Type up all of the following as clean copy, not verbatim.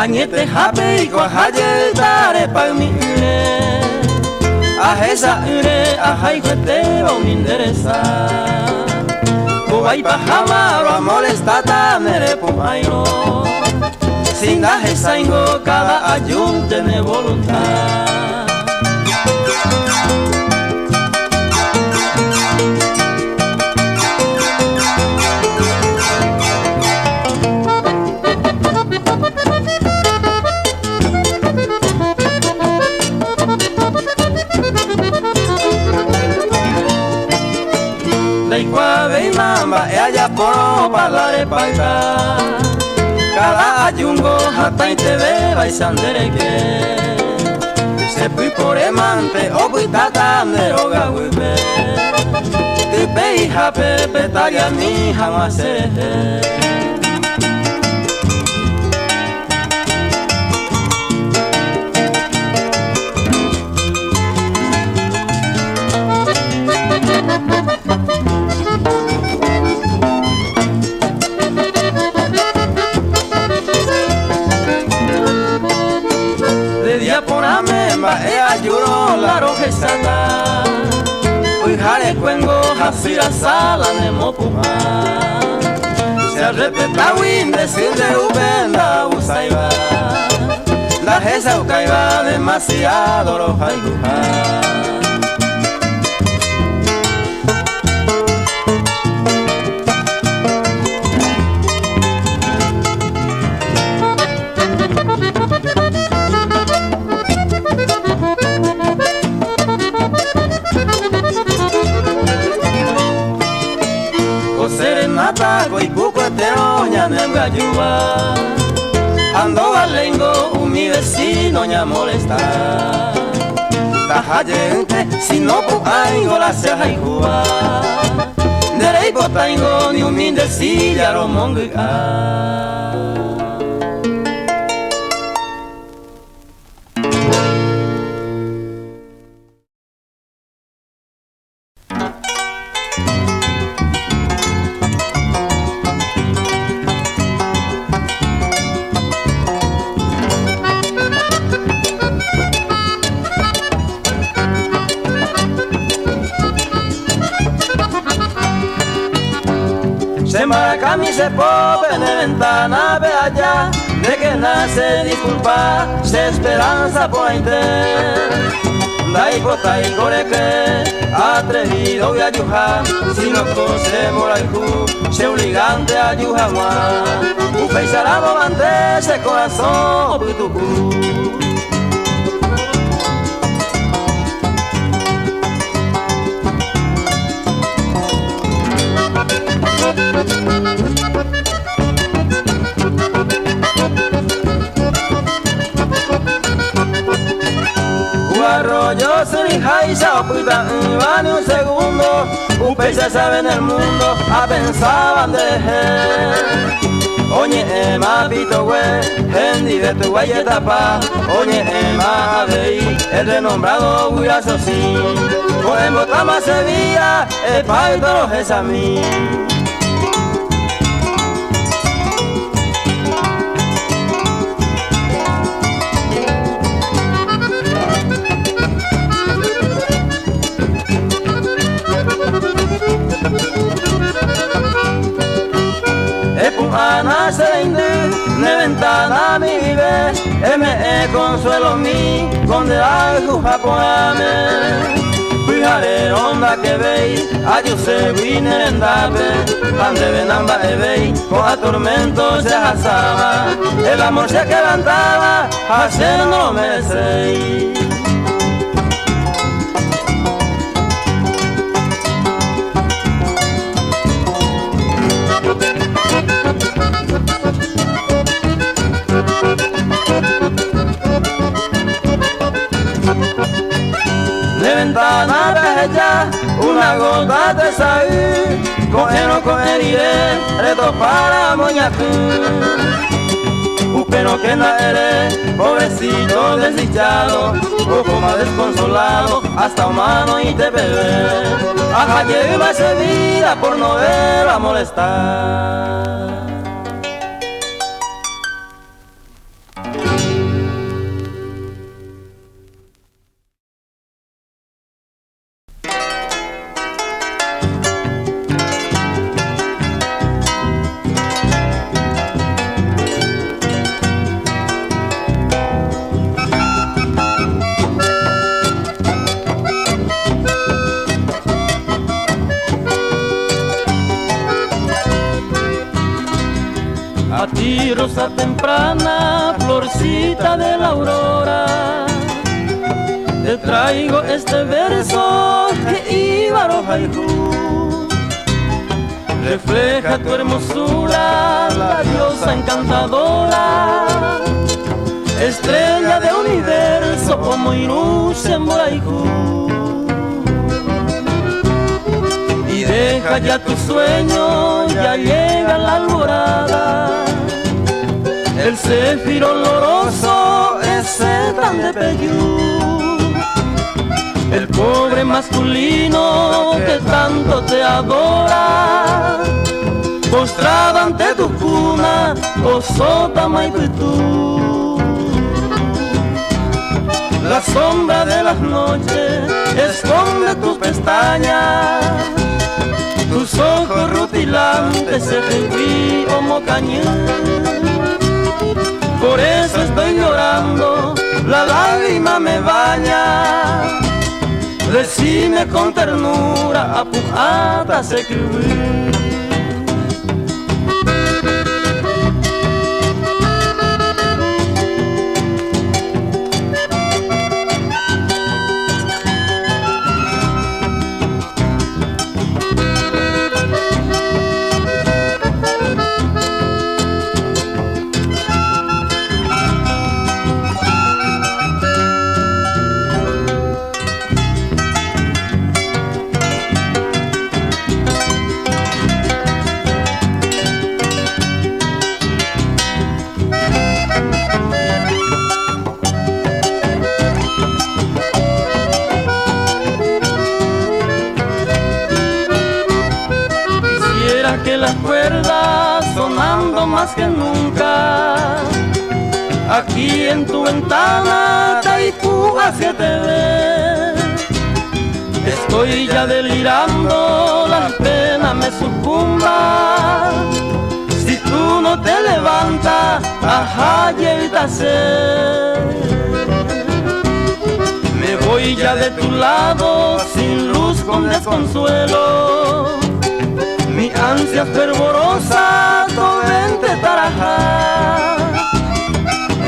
Añete jape y cuajaye dare pa mi Ajesa ure ajay juete va me interesa Cubay pajama lo molestata mere pumayro Sin ajesa ingo cada ayun tiene voluntad Ella por parlare paga cada ayungo hata intebe baisandere que se pui por emante o pui tata neroga wibe tipe hija pepe taria mi jamase ayuro la roja sata hoy jare cuengo hasira sala ne mopuha se repeta win decide ubenda usaiba la jesa ukaiba demasiado roja y guja y poco etero ya no me ayuda ando valengo mi vecino ya molesta taja gente si no puaingo la ceja y juba derei botaingo ni un mindecilla lo monga Maracami se pope en ventana ve allá de que nace disculpa se esperanza por inter dai bota y coreque atrevido voy a ayujar si no cose moraiku se obligante a ayujar u peisarabo ante ese corazón putuku Arroyo se jaisa oputa van un segundo un pez se sabe en el mundo a pensaban de oye ema pito we hendi de tu guayeta pa oye ema abei el renombrado guirazo sí con botama Sevilla el paito los es a mí Ana se indi, ne ventana mi vive, me consuelo mi, donde algo japoame. Fijare onda que veis, ayo se vine en dape, ande venamba e veis, con atormentos se asaba, el amor se quebrantaba, haciendo merecéis. Ventana bella, una gota de sal, cogeré, reto para moñacú. Pero que no eres, pobrecito desdichado, poco más desconsolado, hasta humano y te bebé. Ajá, lleva esa vida por no ver a molestar. A ti rosa temprana, florcita de la aurora, te traigo este verso que Íbaro haiku. Refleja tu hermosura, la diosa encantadora, estrella de universo como Inusen Boraiku. Y deja ya tu sueño, ya llega la alborada, el céfiro oloroso, ese tan de Peyú, el pobre masculino que tanto te adora, postrado ante tu cuna, Osota Maipitú. La sombra de las noches esconde tus pestañas, tus ojos rutilantes se rehuí como cañón. Por eso estoy llorando, la lágrima me baña. Decime con ternura, apujata se escribí. Que las cuerdas sonando más que nunca, aquí en tu ventana Taipú hacia TV. Estoy ya delirando, la pena me sucumba. Si tú no te levantas, ajá, sé. Me voy ya de tu lado, sin luz con desconsuelo. Mi ansia fervorosa, torrente tarajá.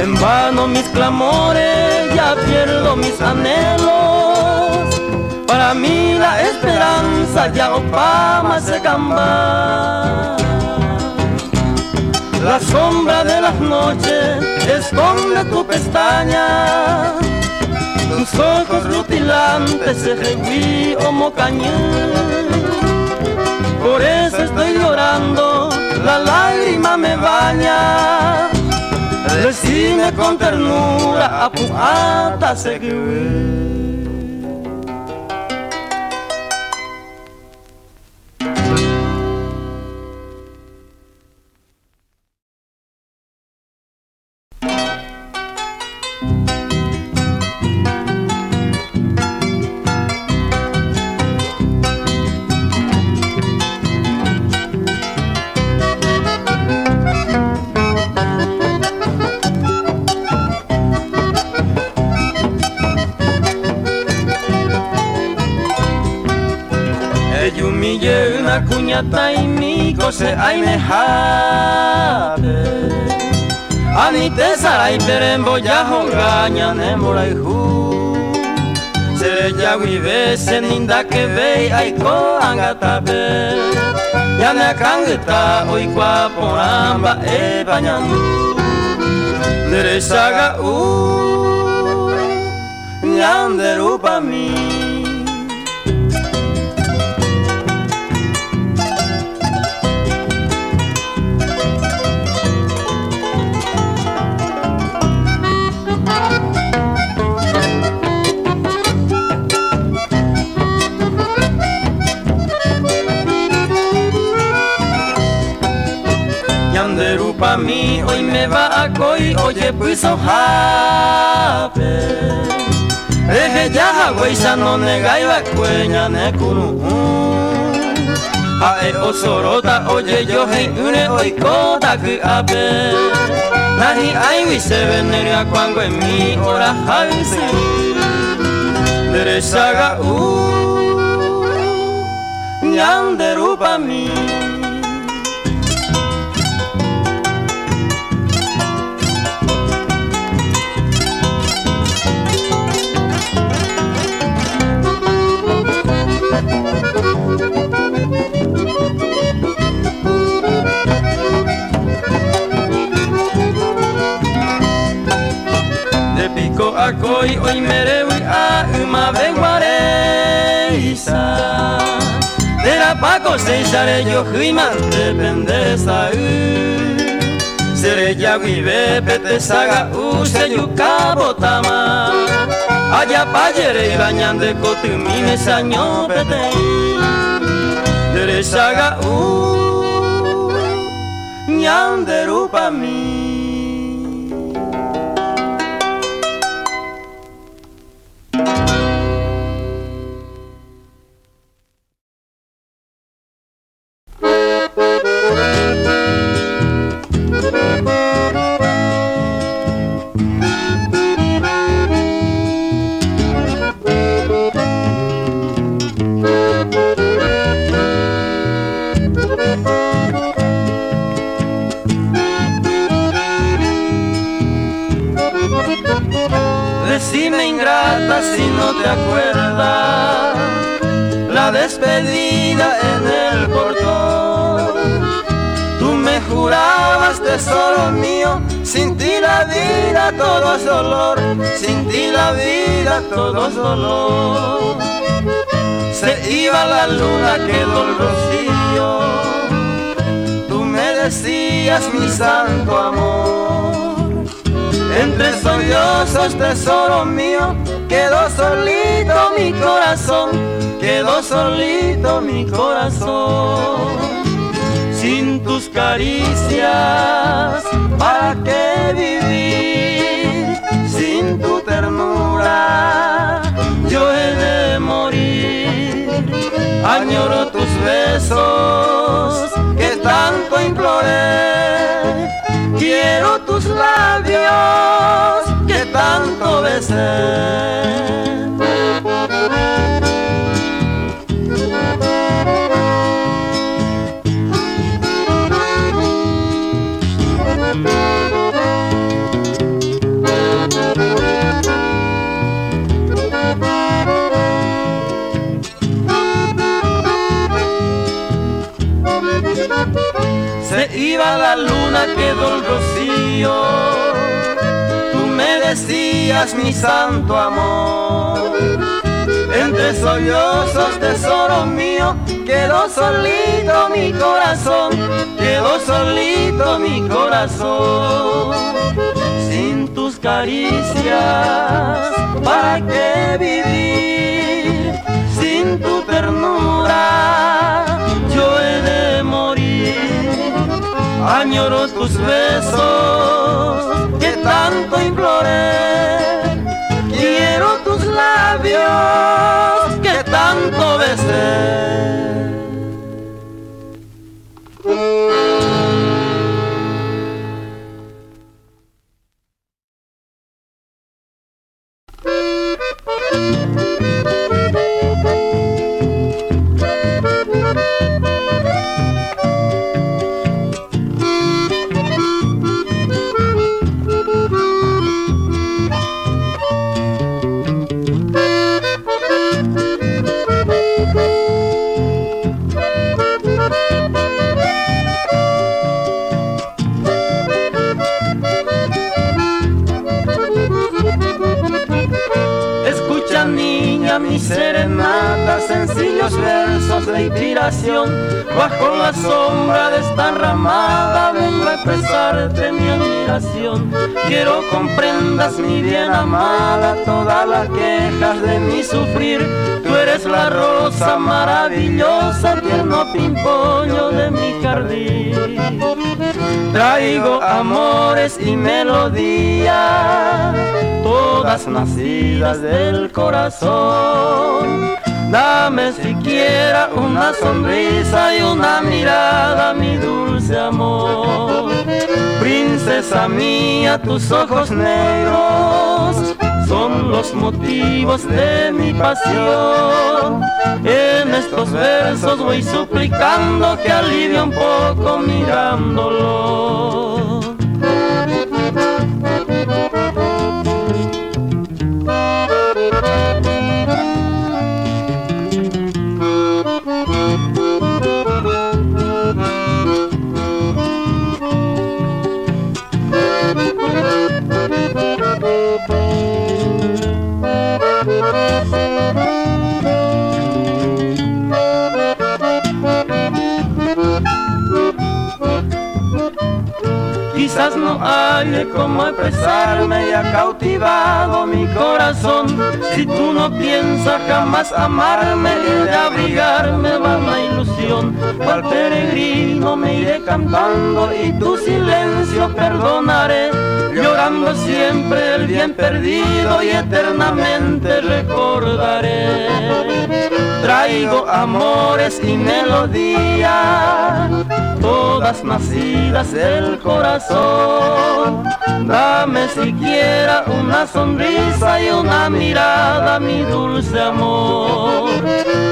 En vano mis clamores, ya pierdo mis anhelos. Para mí la esperanza ya opama se camba. La sombra de las noches esconde tu pestaña. Tus ojos rutilantes se rehuí como cañón. Por eso estoy llorando, la lágrima me baña. Decime con ternura, apujata se que Yumille una cuñata y mi cose ay me jape. Anite saray perembo ya hongaña nemoray hu. Sere ya vive se ninda que ve ay ko angatape. Ya ne kangita hoy kwa poramba e bañando. Derechaga ñanderu pa mí. Pa' mí hoy me va a coi, oye pues ojape. Eje ya hagoisa no negai va cueña ne kunu. Ae osorota oye yo hei une hoy kota que ape. Nahi ai vi se veneria cuando en mi hora haise. Derechaga ñanderu pa' mí. Pakoi oi merewi a uma venguareisa Dera pako seisare yo huiman depende sa Sere yagui bepete saga use yukabotama Aya payere bañande kotumine saño pete Dere saga ñanderu pa mi Decime ingrata si no te acuerdas la despedida en el portón. Tú me jurabas tesoro mío, sin ti la vida todo es dolor, sin ti la vida todo es dolor. Se iba la luna, quedó el rocío, tú me decías mi santo amor. Entre sollozos, tesoro mío, quedó solito mi corazón, quedó solito mi corazón. Sin tus caricias, ¿para qué vivir? Sin tu ternura, yo he de morir. Añoro tus besos, que tanto imploré. Quiero tus labios que tanto besé. Se iba la luna, quedó el rocío, tú me decías mi santo amor. Entre sollozos, tesoro mío, quedó solito mi corazón, quedó solito mi corazón. Sin tus caricias, ¿para qué vivir? Sin tu ternura, yo he de morir. Añoro tus besos que tanto imploré. Quiero tus labios que tanto besé. Mi serenata, sencillos versos de inspiración, bajo la sombra de esta ramada vengo a expresarte mi admiración. Quiero comprendas mi bien amada, todas las quejas de mi sufrir. Tú eres la rosa maravillosa, tierno pimpollo de mi jardín. Traigo amores y melodías, todas nacidas del corazón. Dame siquiera una sonrisa y una mirada, mi dulce amor. Princesa mía, tus ojos negros son los motivos de mi pasión. En estos versos voy suplicando que alivie un poco mirándolo. quizás no hay cómo expresarme y ha cautivado mi corazón. Si tú no piensas jamás amarme y de abrigarme vana ilusión, cual peregrino me iré cantando y tu silencio perdonaré, llorando siempre el bien perdido y eternamente recordaré. Traigo amores y melodías, todas nacidas del corazón. Dame siquiera una sonrisa y una mirada, mi dulce amor.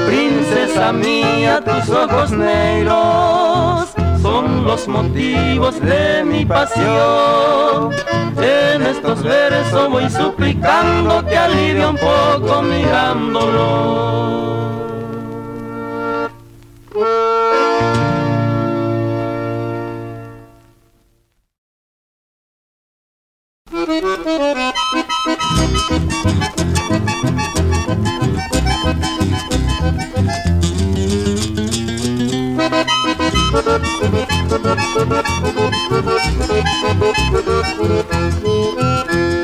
Princesa mía, tus ojos negros son los motivos de mi pasión. En estos versos voy suplicando que alivie un poco mi gran dolor.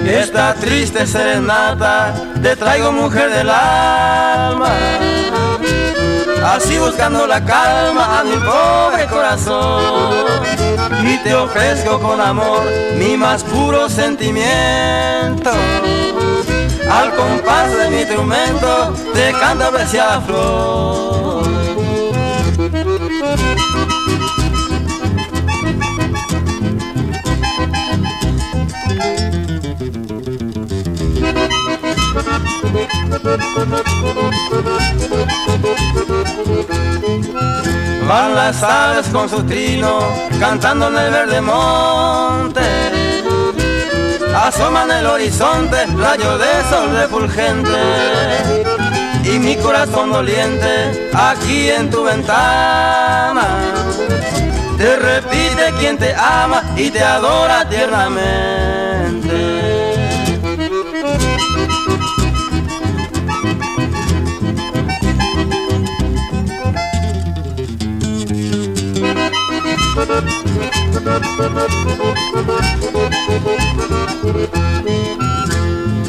Esta triste serenata te traigo, mujer del alma, así buscando la calma a mi pobre corazón. Y te ofrezco con amor mi más puro sentimiento. Al compás de mi instrumento te canto apreciada flor. Van las aves con su trino cantando en el verde monte, asoma en el horizonte rayo de sol refulgente, y mi corazón doliente aquí en tu ventana te repite quién te ama y te adora tiernamente.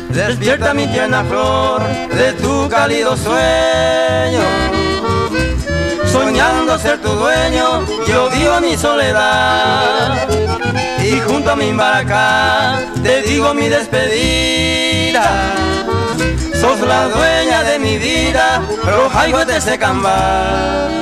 Despierta mi tierna flor de tu cálido sueño, soñando ser tu dueño, yo vivo mi soledad. Y junto a mi barca te digo mi despedida. Sos la dueña de mi vida, roja y de ese cambal.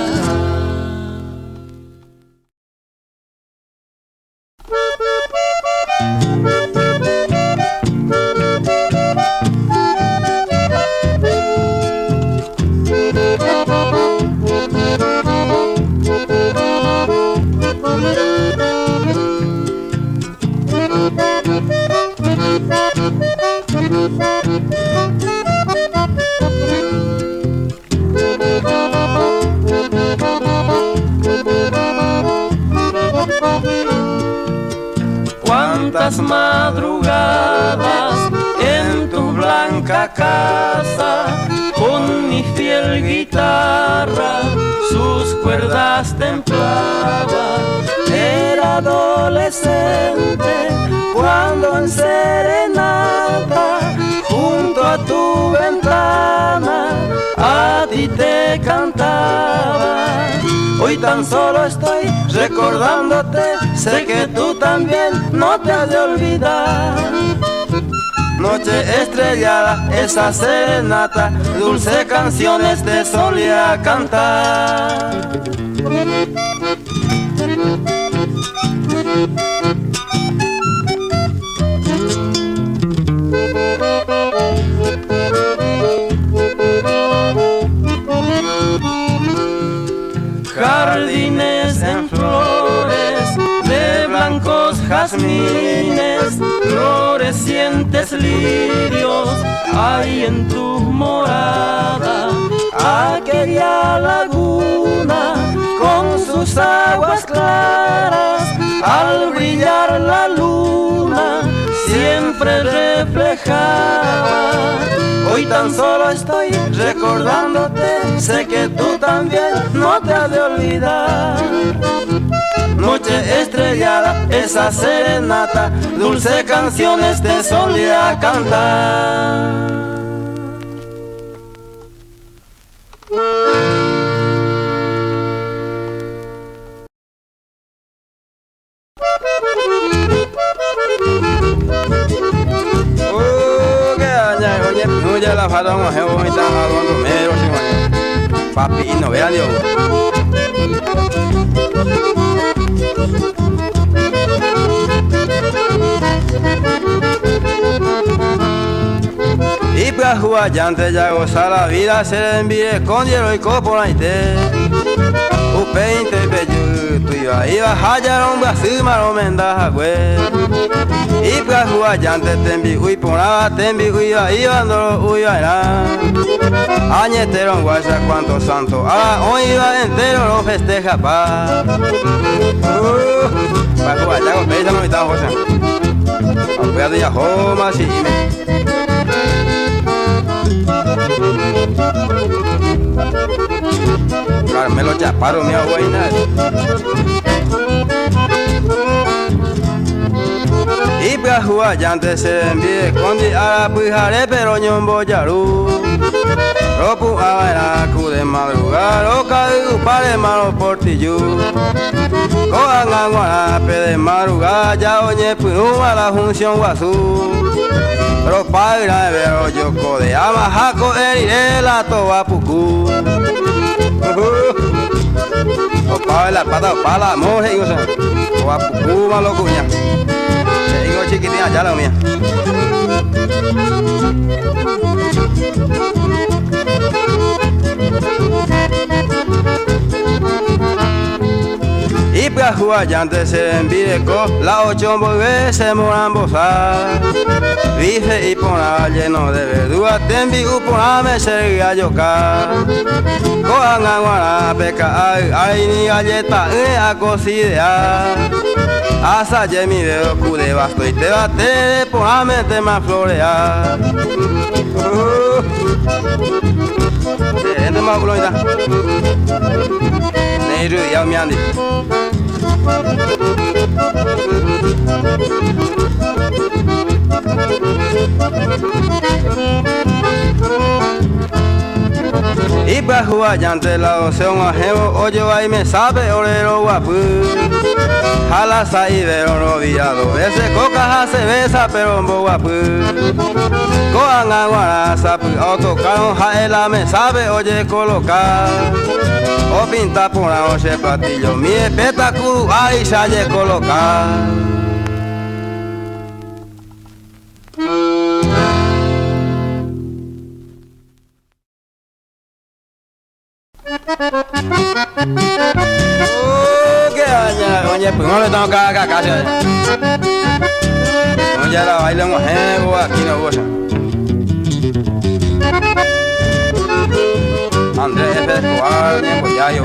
Cuántas madrugadas en tu blanca casa, con mi fiel guitarra sus cuerdas templaba. Era adolescente cuando en serenata junto a tu ventana a ti te cantaba. Hoy tan solo estoy recordándote, sé que tú también no te has de olvidar. Noche estrellada, esa serenata, dulce canciones te solía cantar. Jardines en flores de blancos jazmines, florecientes lirios hay en tu morada. Aquella laguna con sus aguas claras, al brillar la luna siempre reflejaba. Hoy tan solo estoy recordándote, sé que tú también no te has de olvidar. Noche estrellada, esa serenata, dulces canciones te solía cantar. Ya la fada un ajeo y tan hablando mero sin papi y no vea Dios. Y para jugar ya antes ya gozar la vida se le envíe con hielo y copo la ite. Upeinte peyu tu iba hallar un brasil maro mendaja güey. Y para jugar ya antes te envío y por nada te envío iba andando uyará. Añetero en guasa cuanto santo, hoy iba entero lo festeja pa. Para jugar ya con pesa no me está José. Aunque ya ya joma si me. Carmelo Chaparro, mi abuela. Y para jugar ya antes se envíe con di a la pujare pero ñombo yaru. Ropu a bailar de madrugada, roca de upare malo portillo. Coan aguarape de madrugada, ya oñe punuma la función guazú. Ropa de vero yoko de amajaco erire la toba pucú. Opa de la pata, opa la moje, o sea, toba pucú malo cuña. Digo chiquitina, ya la mía. Y para jugar ya antes se envide con la ocho volver se moran bozar. Dice y pona lleno de verdura, te envío pona me se galloca. Cojan aguara peca ay ni galleta a cocidear. Asa ye mi dedo cude basto y te bate pona me te más florear. Gente más buloida. Neiru ya mi andi. Y para jugar ya ante la docea un ajeo, oye ahí me sabe orero guapu. Jala saibero roviado, ese coca se besa pero un bo guapu. Coan aguara sapu, autocaron jaela me sabe oye colocar. O pinta por la noche platillo, mi espectáculo ahí se haya colocar. Qué aña, oye, pues no le tengo que hacer casi. Oye, la baila un ejemplo, aquí no goza. Andrés Escobar, pues ya yo.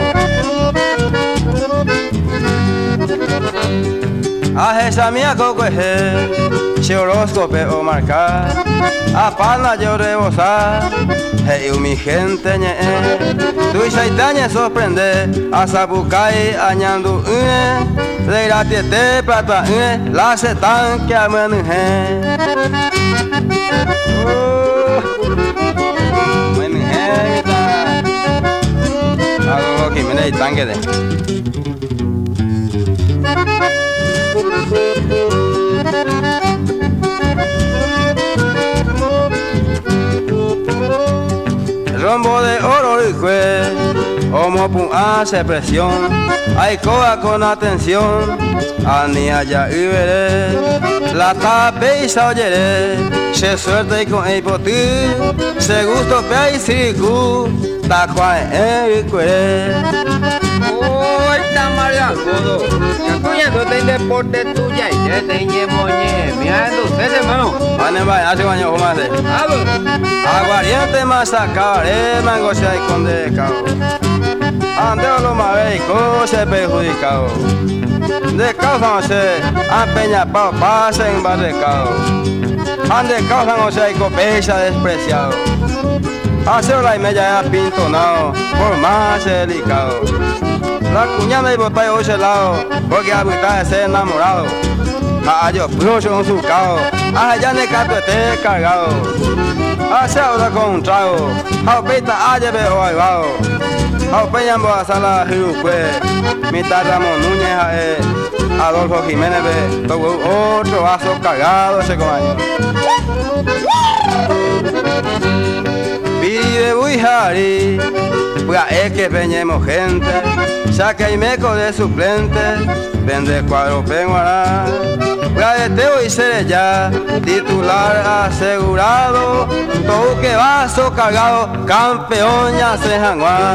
A esa mía coco es horóscope o marcar. A pana yo rebosar. Hey, mi gente ñe. Tu y saitañe sorprende. A sabucay añando de gratis de plata la setan que amenuje. Menuje. Hago que me dé tanque de. Rombo de oro y juez, como pun hace presión, hay coa con atención, ani allá y veré, la tape y sa oyeré, se suerte y con el potí, se gusto pe y siricu, ta cual es el cuere. Ôi ta Maria Godo, ya tú te deporte tuya y ya te ñemoñe, mira tú, hermano. Vale, vaya, hace baño como hace. Aguardiente más sacaré, mango se hay con decao. Andeo lo mareico se perjudicado. De causa no se han peña pao pasa en barrecao. Ande causa no se hay copecha despreciado. Hacer la y media ya pintonado por más delicado. La cuñada y botella hoy lado, porque habita ese enamorado. A yo fluyo con su cao, allá en el canto esté cargado. Hacia ahora con un trago, a pita a lleve o aguado. A peñambo a sala Jirucue, mitad Ramón Núñez Adolfo Jiménez ve, otro vaso cargado ese coño. Vive Buijari, pues es que peñemos gente, saca y meco de suplente, vende cuadro penguará. Pues de Teo y Cerella, titular asegurado, todo que vaso cargado, campeón ya se janguá.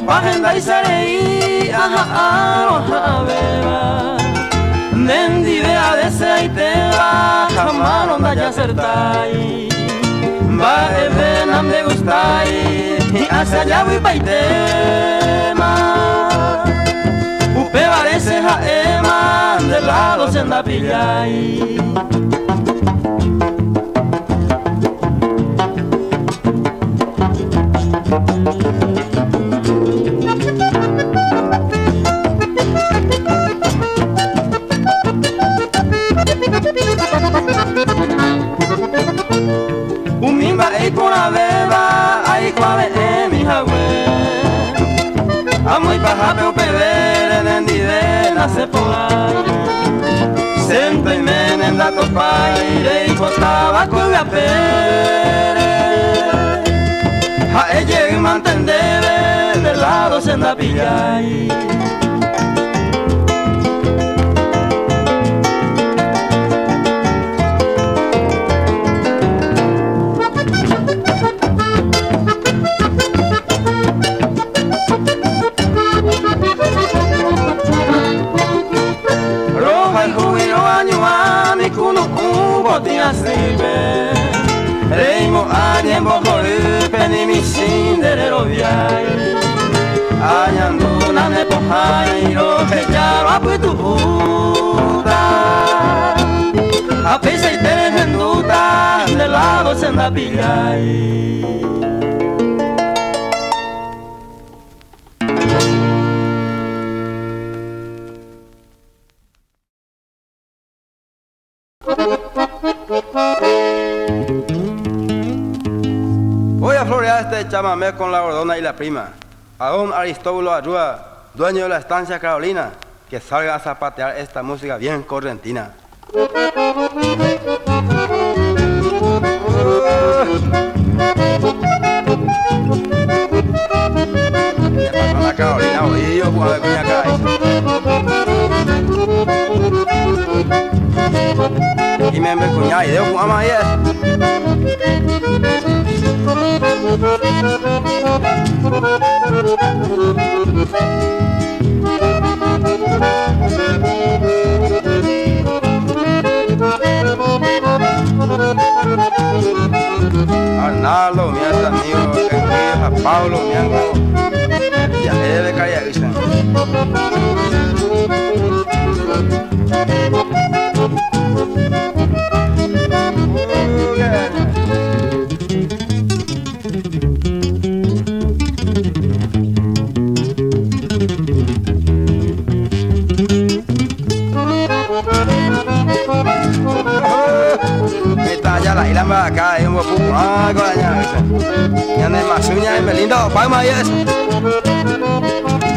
Pagenda y serei, beba. Nendi vea de se y te va, jamás no ya acertai. Va de venam de gustai, y hacia allá voy paitema. Upe parece jaema, de lado se anda pillai. Umimba ei por la beba, ahí cuave mi jagüe. Amo y paja peu pebere, nendide nace por ahí. Senta y menen da topaire, y costaba cueve a pere. A ella y mantendebe, de lado se anda pillai. Reimo añen bojori peni mi cinderero viai. Añanduna ne pohai ro hejaro aputu uda. A pesa y tere menduta de lado se anda pillai. Voy a florear este chamamé con la gordona y la prima. A don Aristóbulo Ayuda, dueño de la estancia Carolina, que salga a zapatear esta música bien correntina. Ya pasó la Carolina, oído, pues a ver cuña cae. Y me cuña y debo jugar más ayer. Arnaldo, mi amigo, a Pablo, mi amigo, y a Eve Cariavisa. La isla va acá, hay un guapo, con la ñaga, ya no hay más uñas, es lindo, palma y eso.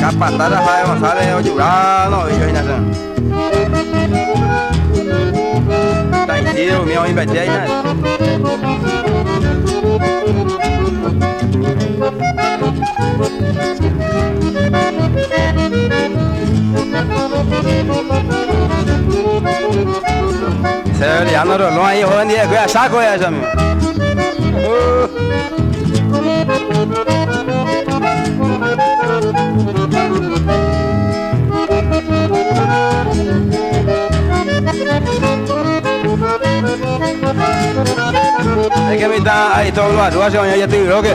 Capatara, Jaime González, Oyurano, y yo, y nada. Está Isidro, mío, invertí ahí, nada. Se ya no lo hay hoy en día, que saco ya eso mismo. Es que me está ahí todo lo hace, ya estoy bloque.